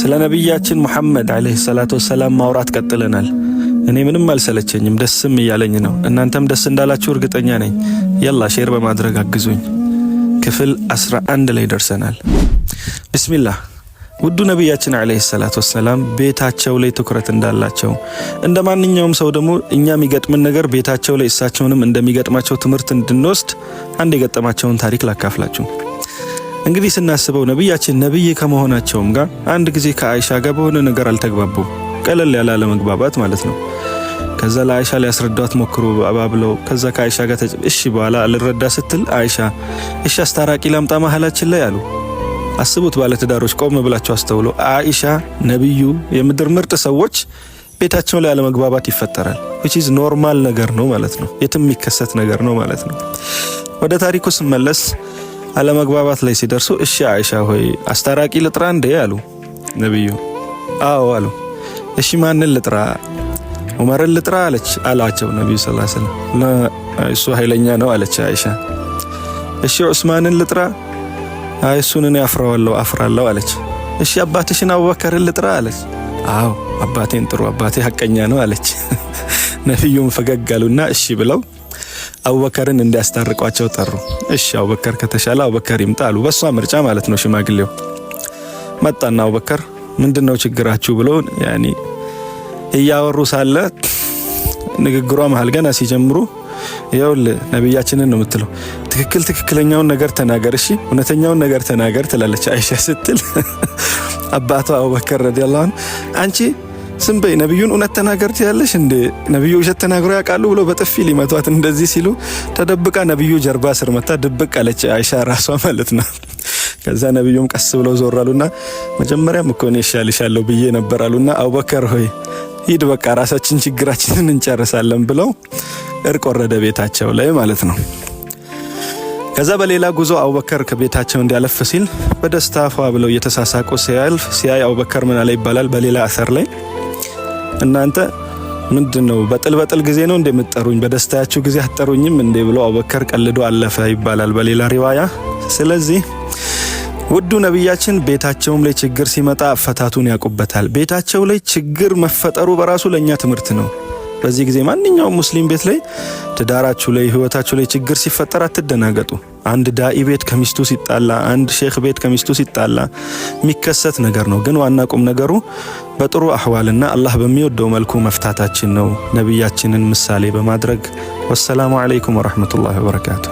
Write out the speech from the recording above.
ስለ ነብያችን ሙሐመድ አለይሂ ሰላቱ ወሰላም ማውራት ቀጥለናል። እኔ ምንም አልሰለቸኝም፣ ደስም እያለኝ ነው። እናንተም ደስ እንዳላችሁ እርግጠኛ ነኝ። ያላ ሼር በማድረግ አግዙኝ። ክፍል 11 ላይ ደርሰናል። ቢስሚላህ። ውዱ ነብያችን አለይሂ ሰላቱ ወሰላም ቤታቸው ላይ ትኩረት እንዳላቸው እንደ ማንኛውም ሰው ደግሞ እኛ የሚገጥምን ነገር ቤታቸው ላይ እሳቸውንም እንደሚገጥማቸው ትምህርት እንድንወስድ አንድ የገጠማቸውን ታሪክ ላካፍላችሁ። እንግዲህ ስናስበው ነብያችን ነብይ ከመሆናቸውም ጋር አንድ ጊዜ ከአይሻ ጋር በሆነ ነገር አልተግባቡም። ቀለል ያለ አለመግባባት ማለት ነው። ከዛ ለአይሻ ሊያስረዳት ሞክሩ አባብለው ከዛ ከአይሻ ጋር እሺ በኋላ አልረዳ ስትል አይሻ እሺ አስታራቂ ላምጣ መሐላችን ላይ አሉ። አስቡት ባለትዳሮች ቆም ብላችሁ አስተውሎ አይሻ ነብዩ የምድር ምርጥ ሰዎች ቤታቸው ላይ አለመግባባት ይፈጠራል። which is ኖርማል ነገር ነው ማለት ነው። የትም የሚከሰት ነገር ነው ማለት ነው። ወደ ታሪኩ ስመለስ አለመግባባት ላይ ሲደርሱ እሺ አይሻ ሆይ አስታራቂ ልጥራ እንዴ አሉ ነብዩ። አዎ አሉ። እሺ ማንን ልጥራ? ዑመርን ልጥራ አላቸው ነብዩ ሰለላሁ ዐለይሂ ወሰለም። እሱ ኃይለኛ ነው አለች አይሻ። እሺ ዑስማንን ልጥራ? እሱን እኔ አፍራለሁ አለች። እሺ አባትሽን አቡበከርን ልጥራ አለች። አዎ አባቴን ጥሩ፣ አባቴ ሐቀኛ ነው አለች። ነብዩም ፈገግ አሉና እሺ ብለው አቡበከርን እንዲያስታርቋቸው ጠሩ። እሺ አቡበከር ከተሻለ አቡበከር ይምጣ አሉ። በሷ ምርጫ ማለት ነው። ሽማግሌው መጣና አቡበከር ምንድነው ችግራችሁ ብሎ ያኒ እያወሩ ሳለ ንግግሯ መሃል ገና ሲጀምሩ ይኸውል ነብያችንን ነው የምትለው፣ ትክክለኛውን ነገር ተናገር፣ እሺ እውነተኛውን ነገር ተናገር ትላለች አይሻ ስትል አባቷ አቡበከር ረዲየላሁ ዐንሁ አንቺ ስም በይ ነብዩን እውነት ተናገር ትያለሽ እንዴ? ነብዩ ውሸት ተናግረው ያውቃሉ ብሎ በጥፊ ሊመቷት እንደዚህ ሲሉ ተደብቃ ነብዩ ጀርባ ስር መታ ድብቅ አለች አይሻ ራሷ ማለት ነው። ከዛ ነብዩም ቀስ ብለው ዞር አሉና መጀመሪያም እኮ እኔ እሻልሻለሁ ብዬ ነበር አሉና አቡበከር ሆይ ሂድ በቃ ራሳችን ችግራችንን እንጨርሳለን ብለው እርቅ ወረደ ቤታቸው ላይ ማለት ነው። ከዛ በሌላ ጉዞ አቡበከር ከቤታቸው እንዲያለፍ ሲል በደስታ ፏ ብለው እየተሳሳቁ ሲያይ አቡበከር ምን አለ ይባላል በሌላ አሰር ላይ እናንተ ምንድነው በጥል ጊዜ ነው እንደምትጠሩኝ በደስታያችሁ ጊዜ አትጠሩኝም እንዴ ብሎ አቡበከር ቀልዶ አለፈ ይባላል በሌላ ሪዋያ። ስለዚህ ውዱ ነብያችን ቤታቸውም ላይ ችግር ሲመጣ አፈታቱን ያውቁበታል። ቤታቸው ላይ ችግር መፈጠሩ በራሱ ለኛ ትምህርት ነው። በዚህ ጊዜ ማንኛውም ሙስሊም ቤት ላይ ትዳራችሁ ላይ ህይወታችሁ ላይ ችግር ሲፈጠር አትደናገጡ። አንድ ዳኢ ቤት ከሚስቱ ሲጣላ፣ አንድ ሼክ ቤት ከሚስቱ ሲጣላ የሚከሰት ነገር ነው። ግን ዋና ቁም ነገሩ በጥሩ አህዋልና አላህ በሚወደው መልኩ መፍታታችን ነው፣ ነብያችንን ምሳሌ በማድረግ። ወሰላሙ አለይኩም ወራህመቱላሂ ወበረካቱ።